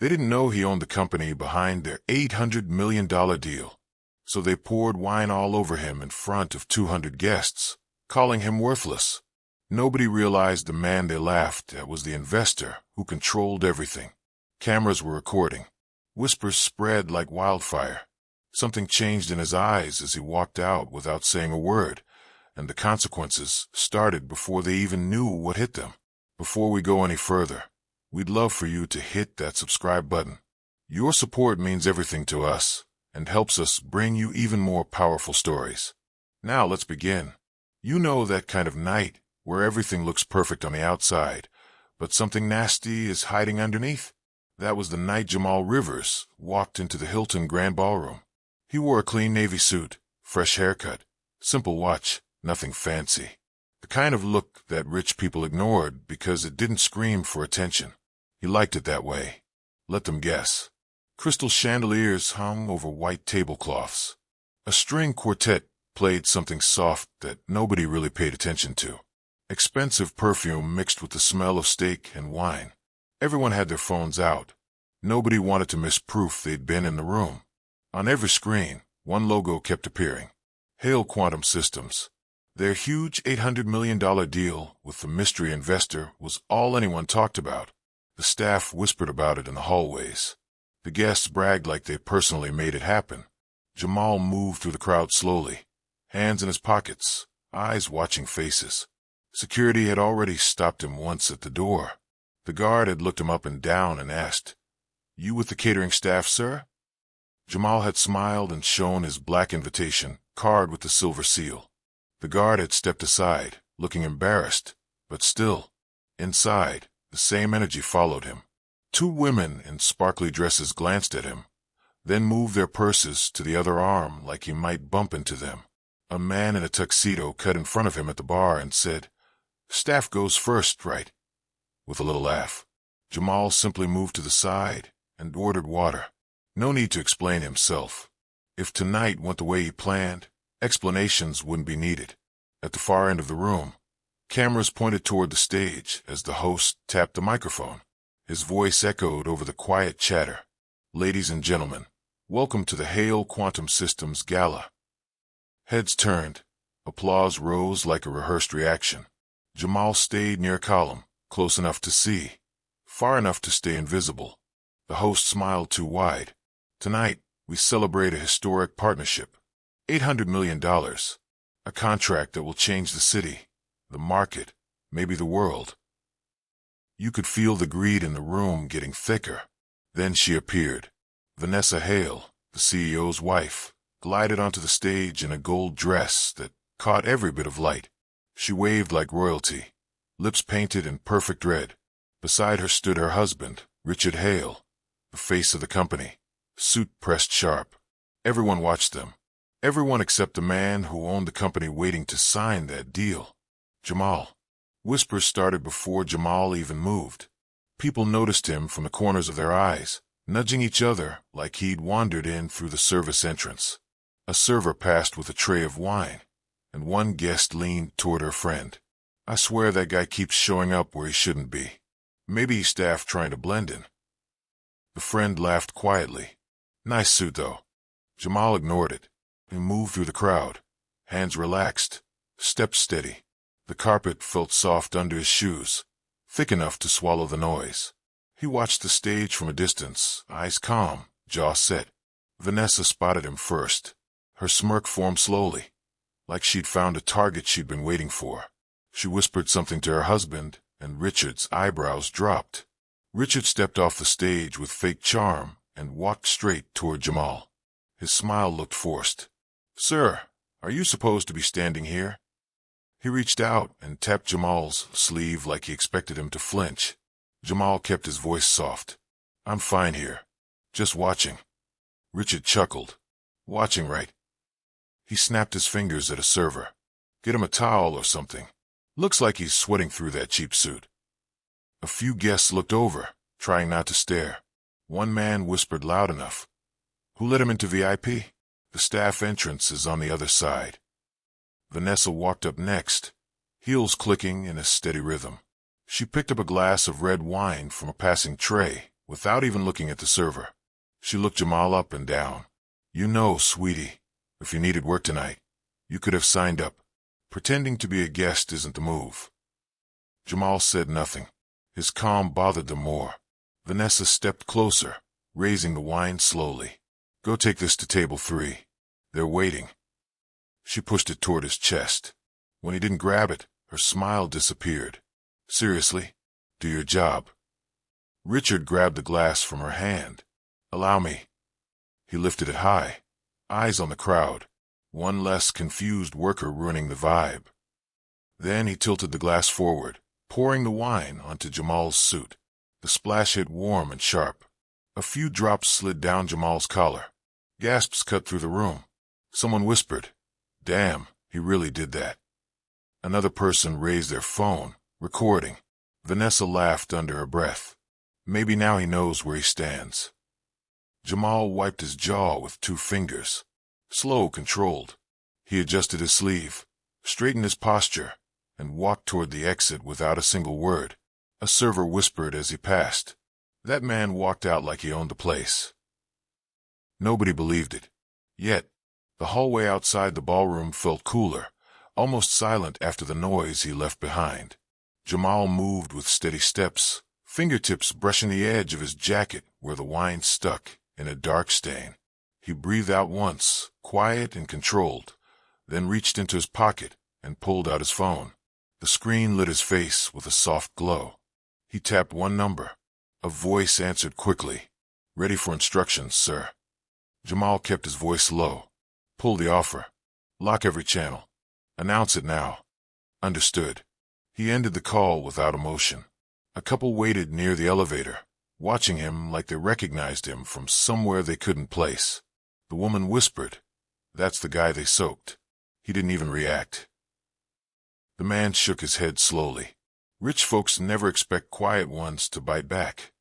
They didn't know he owned the company behind their $800 million deal, so they poured wine all over him in front of 200 guests, calling him worthless. Nobody realized the man they laughed at was the investor who controlled everything. Cameras were recording. Whispers spread like wildfire. Something changed in his eyes as he walked out without saying a word, and the consequences started before they even knew what hit them. Before we go any further, we'd love for you to hit that subscribe button. Your support means everything to us and helps us bring you even more powerful stories. Now let's begin. You know that kind of night where everything looks perfect on the outside, but something nasty is hiding underneath? That was the night Jamal Rivers walked into the Hilton Grand Ballroom. He wore a clean navy suit, fresh haircut, simple watch, nothing fancy. The kind of look that rich people ignored because it didn't scream for attention. He liked it that way. Let them guess. Crystal chandeliers hung over white tablecloths. A string quartet played something soft that nobody really paid attention to. Expensive perfume mixed with the smell of steak and wine. Everyone had their phones out. Nobody wanted to miss proof they'd been in the room. On every screen, one logo kept appearing. Hale Quantum Systems. Their huge $800 million deal with the mystery investor was all anyone talked about. The staff whispered about it in the hallways. The guests bragged like they personally made it happen. Jamal moved through the crowd slowly, hands in his pockets, eyes watching faces. Security had already stopped him once at the door. The guard had looked him up and down and asked, "You with the catering staff, sir?" Jamal had smiled and shown his black invitation card with the silver seal. The guard had stepped aside, looking embarrassed, but still, inside, the same energy followed him. Two women in sparkly dresses glanced at him, then moved their purses to the other arm like he might bump into them. A man in a tuxedo cut in front of him at the bar and said, "Staff goes first, right?" With a little laugh, Jamal simply moved to the side and ordered water. No need to explain himself. If tonight went the way he planned, explanations wouldn't be needed. At the far end of the room, cameras pointed toward the stage as the host tapped the microphone. His voice echoed over the quiet chatter. "Ladies and gentlemen, welcome to the Hale Quantum Systems Gala." Heads turned. Applause rose like a rehearsed reaction. Jamal stayed near a column, close enough to see, far enough to stay invisible. The host smiled too wide. "Tonight, we celebrate a historic partnership. $800 million. A contract that will change the city, the market, maybe the world." You could feel the greed in the room getting thicker. Then she appeared. Vanessa Hale, the CEO's wife, glided onto the stage in a gold dress that caught every bit of light. She waved like royalty, lips painted in perfect red. Beside her stood her husband, Richard Hale, the face of the company, suit pressed sharp. Everyone watched them. Everyone except the man who owned the company waiting to sign that deal. Jamal. Whispers started before Jamal even moved. People noticed him from the corners of their eyes, nudging each other like he'd wandered in through the service entrance. A server passed with a tray of wine, and one guest leaned toward her friend. "I swear that guy keeps showing up where he shouldn't be. Maybe he's staff trying to blend in." The friend laughed quietly. "Nice suit, though." Jamal ignored it. He moved through the crowd, hands relaxed, steps steady. The carpet felt soft under his shoes, thick enough to swallow the noise. He watched the stage from a distance, eyes calm, jaw set. Vanessa spotted him first. Her smirk formed slowly, like she'd found a target she'd been waiting for. She whispered something to her husband, and Richard's eyebrows dropped. Richard stepped off the stage with fake charm and walked straight toward Jamal. His smile looked forced. "Sir, are you supposed to be standing here?" He reached out and tapped Jamal's sleeve like he expected him to flinch. Jamal kept his voice soft. "I'm fine here. Just watching." Richard chuckled. "Watching, right?" He snapped his fingers at a server. "Get him a towel or something. Looks like he's sweating through that cheap suit." A few guests looked over, trying not to stare. One man whispered loud enough. "Who let him into VIP? The staff entrance is on the other side." Vanessa walked up next, heels clicking in a steady rhythm. She picked up a glass of red wine from a passing tray without even looking at the server. She looked Jamal up and down. "You know, sweetie, if you needed work tonight, you could have signed up. Pretending to be a guest isn't the move." Jamal said nothing. His calm bothered them more. Vanessa stepped closer, raising the wine slowly. "Go take this to table 3. They're waiting." She pushed it toward his chest. When he didn't grab it, her smile disappeared. "Seriously? Do your job." Richard grabbed the glass from her hand. "Allow me." He lifted it high, eyes on the crowd. One less confused worker ruining the vibe. Then he tilted the glass forward, pouring the wine onto Jamal's suit. The splash hit warm and sharp. A few drops slid down Jamal's collar. Gasps cut through the room. Someone whispered, "Damn, he really did that." Another person raised their phone, recording. Vanessa laughed under her breath. Maybe now he knows where he stands. Jamal wiped his jaw with 2 fingers. Slow, controlled. He adjusted his sleeve, straightened his posture, and walked toward the exit without a single word. A server whispered as he passed. That man walked out like he owned the place. Nobody believed it. Yet, the hallway outside the ballroom felt cooler, almost silent after the noise he left behind. Jamal moved with steady steps, fingertips brushing the edge of his jacket where the wine stuck in a dark stain. He breathed out once, quiet and controlled, then reached into his pocket and pulled out his phone. The screen lit his face with a soft glow. He tapped one number. A voice answered quickly. "Ready for instructions, sir." Jamal kept his voice low. "Pull the offer. Lock every channel. Announce it now." "Understood." He ended the call without emotion. A couple waited near the elevator, watching him like they recognized him from somewhere they couldn't place. The woman whispered, "That's the guy they soaked." He didn't even react. The man shook his head slowly. Rich folks never expect quiet ones to bite back.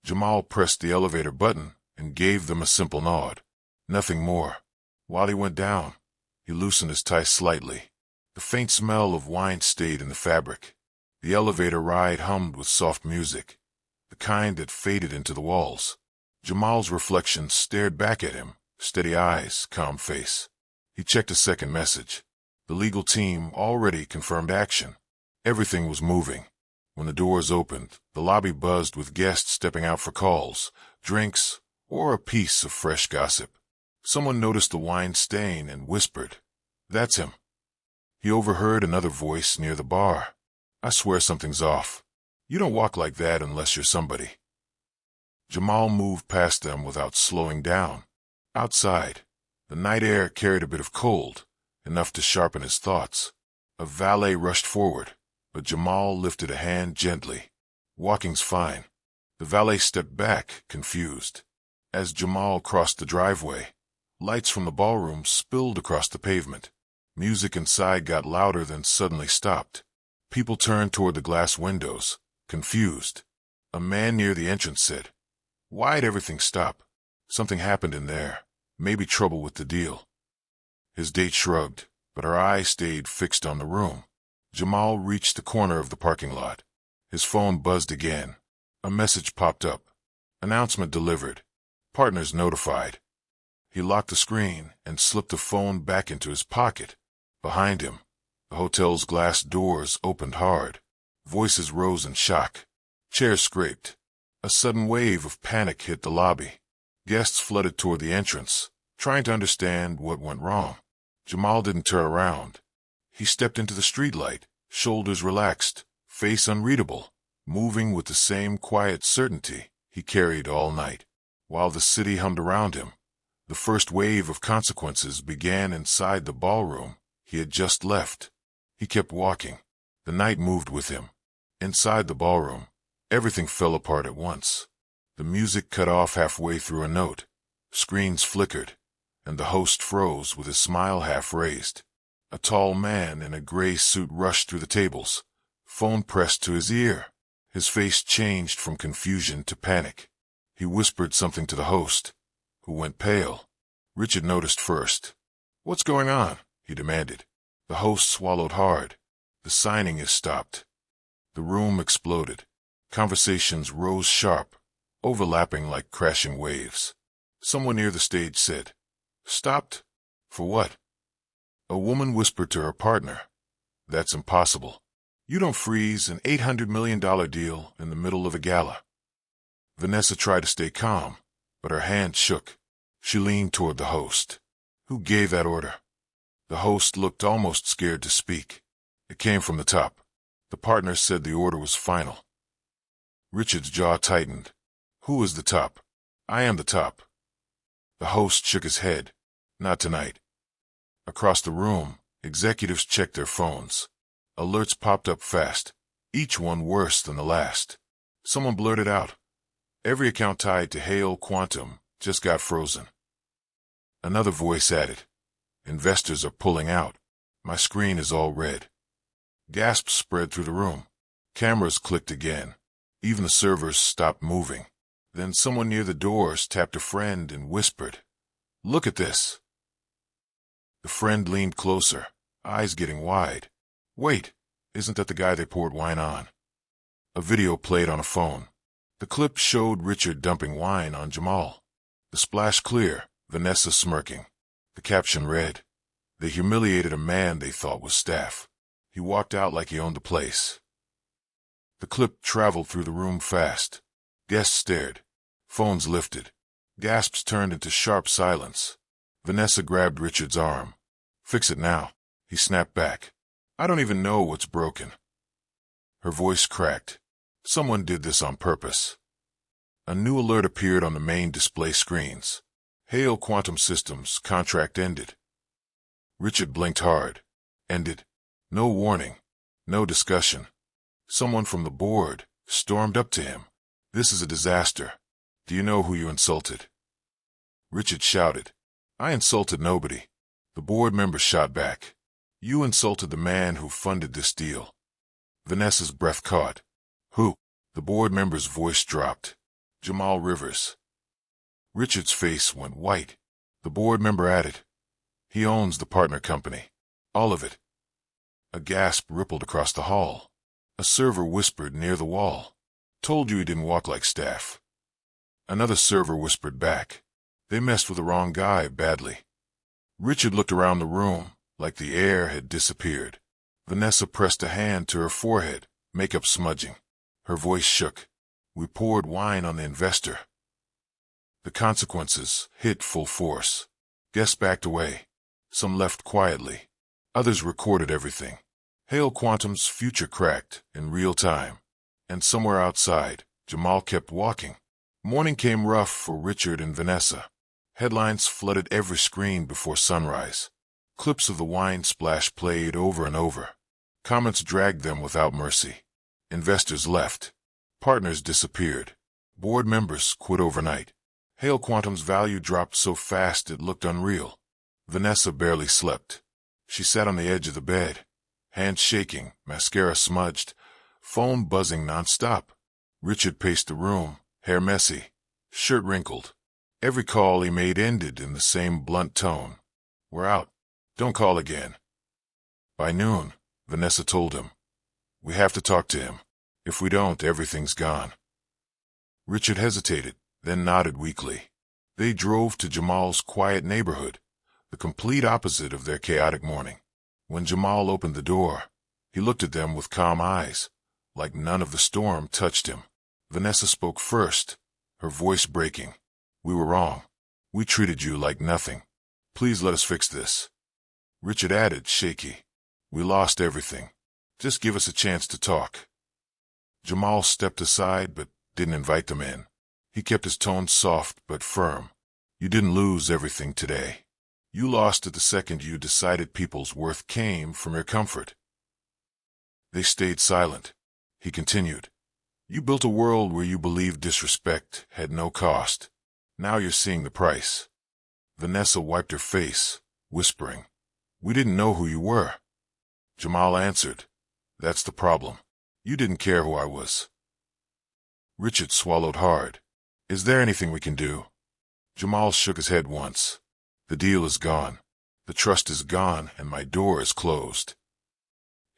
Jamal pressed the elevator button and gave them a simple nod. Nothing more. While he went down, he loosened his tie slightly. The faint smell of wine stayed in the fabric. The elevator ride hummed with soft music, the kind that faded into the walls. Jamal's reflection stared back at him, steady eyes, calm face. He checked a second message. The legal team already confirmed action. Everything was moving. When the doors opened, the lobby buzzed with guests stepping out for calls, drinks, or a piece of fresh gossip. Someone noticed the wine stain and whispered, "That's him." He overheard another voice near the bar. "I swear something's off. You don't walk like that unless you're somebody." Jamal moved past them without slowing down. Outside, the night air carried a bit of cold, enough to sharpen his thoughts. A valet rushed forward, but Jamal lifted a hand gently. "Walking's fine." The valet stepped back, confused. As Jamal crossed the driveway, lights from the ballroom spilled across the pavement. Music inside got louder, then suddenly stopped. People turned toward the glass windows, confused. A man near the entrance said, "Why'd everything stop?" Something happened in there. Maybe trouble with the deal. His date shrugged, but her eyes stayed fixed on the room. Jamal reached the corner of the parking lot. His phone buzzed again. A message popped up. Announcement delivered. Partners notified. He locked the screen and slipped the phone back into his pocket. Behind him, the hotel's glass doors opened hard. Voices rose in shock. Chairs scraped. A sudden wave of panic hit the lobby. Guests flooded toward the entrance, trying to understand what went wrong. Jamal didn't turn around. He stepped into the streetlight, shoulders relaxed, face unreadable, moving with the same quiet certainty he carried all night. While the city hummed around him, the first wave of consequences began inside the ballroom he had just left. He kept walking. The night moved with him. Inside the ballroom, everything fell apart at once. The music cut off halfway through a note. Screens flickered, and the host froze with his smile half raised. A tall man in a gray suit rushed through the tables, phone pressed to his ear. His face changed from confusion to panic. He whispered something to the host, who went pale. Richard noticed first. "What's going on?" he demanded. The host swallowed hard. "The signing is stopped." The room exploded. Conversations rose sharp, overlapping like crashing waves. Someone near the stage said, "Stopped? For what?" A woman whispered to her partner, "That's impossible. You don't freeze an $800 million deal in the middle of a gala." Vanessa tried to stay calm, but her hand shook. She leaned toward the host. "Who gave that order?" The host looked almost scared to speak. "It came from the top. The partner said the order was final." Richard's jaw tightened. "Who is the top?" "I am the top." The host shook his head. "Not tonight." Across the room, executives checked their phones. Alerts popped up fast, each one worse than the last. Someone blurted out, "Every account tied to Hale Quantum just got frozen." Another voice added, "Investors are pulling out. My screen is all red." Gasps spread through the room. Cameras clicked again. Even the servers stopped moving. Then someone near the doors tapped a friend and whispered, "Look at this." The friend leaned closer, eyes getting wide. "Wait, isn't that the guy they poured wine on?" A video played on a phone. The clip showed Richard dumping wine on Jamal. The splash clear, Vanessa smirking. The caption read, "They humiliated a man they thought was staff. He walked out like he owned the place." The clip traveled through the room fast. Guests stared. Phones lifted. Gasps turned into sharp silence. Vanessa grabbed Richard's arm. "Fix it now." He snapped back. "I don't even know what's broken." Her voice cracked. Someone did this on purpose. A new alert appeared on the main display screens. Hale Quantum Systems contract ended. Richard blinked hard. Ended. No warning. No discussion. Someone from the board stormed up to him. "This is a disaster. Do you know who you insulted?" Richard shouted. "I insulted nobody." The board member shot back. "You insulted the man who funded this deal." Vanessa's breath caught. "Who?" The board member's voice dropped. "Jamal Rivers." Richard's face went white. The board member added, "He owns the partner company. All of it." A gasp rippled across the hall. A server whispered near the wall, "Told you he didn't walk like staff." Another server whispered back, "They messed with the wrong guy badly." Richard looked around the room, like the air had disappeared. Vanessa pressed a hand to her forehead, makeup smudging. Her voice shook. "We poured wine on the investor." The consequences hit full force. Guests backed away. Some left quietly. Others recorded everything. Hale Quantum's future cracked in real time. And somewhere outside, Jamal kept walking. Morning came rough for Richard and Vanessa. Headlines flooded every screen before sunrise. Clips of the wine splash played over and over. Comments dragged them without mercy. Investors left. Partners disappeared. Board members quit overnight. Hale Quantum's value dropped so fast it looked unreal. Vanessa barely slept. She sat on the edge of the bed, hands shaking, mascara smudged, phone buzzing nonstop. Richard paced the room, hair messy, shirt wrinkled. Every call he made ended in the same blunt tone. "We're out. Don't call again." By noon, Vanessa told him, "We have to talk to him. If we don't, everything's gone." Richard hesitated, then nodded weakly. They drove to Jamal's quiet neighborhood, the complete opposite of their chaotic morning. When Jamal opened the door, he looked at them with calm eyes, like none of the storm touched him. Vanessa spoke first, her voice breaking. "We were wrong. We treated you like nothing. Please let us fix this." Richard added, shaky, "We lost everything. Just give us a chance to talk." Jamal stepped aside but didn't invite them in. He kept his tone soft but firm. "You didn't lose everything today. You lost it the second you decided people's worth came from your comfort." They stayed silent. He continued, "You built a world where you believed disrespect had no cost. Now you're seeing the price." Vanessa wiped her face, whispering, "We didn't know who you were." Jamal answered, "That's the problem. You didn't care who I was." Richard swallowed hard. "Is there anything we can do?" Jamal shook his head once. "The deal is gone. The trust is gone, and my door is closed."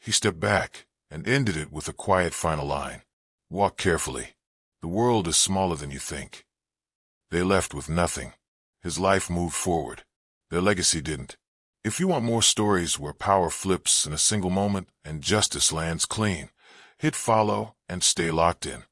He stepped back and ended it with a quiet final line. "Walk carefully. The world is smaller than you think. They left with nothing. His life moved forward. Their legacy didn't. If you want more stories where power flips in a single moment and justice lands clean, hit follow and stay locked in.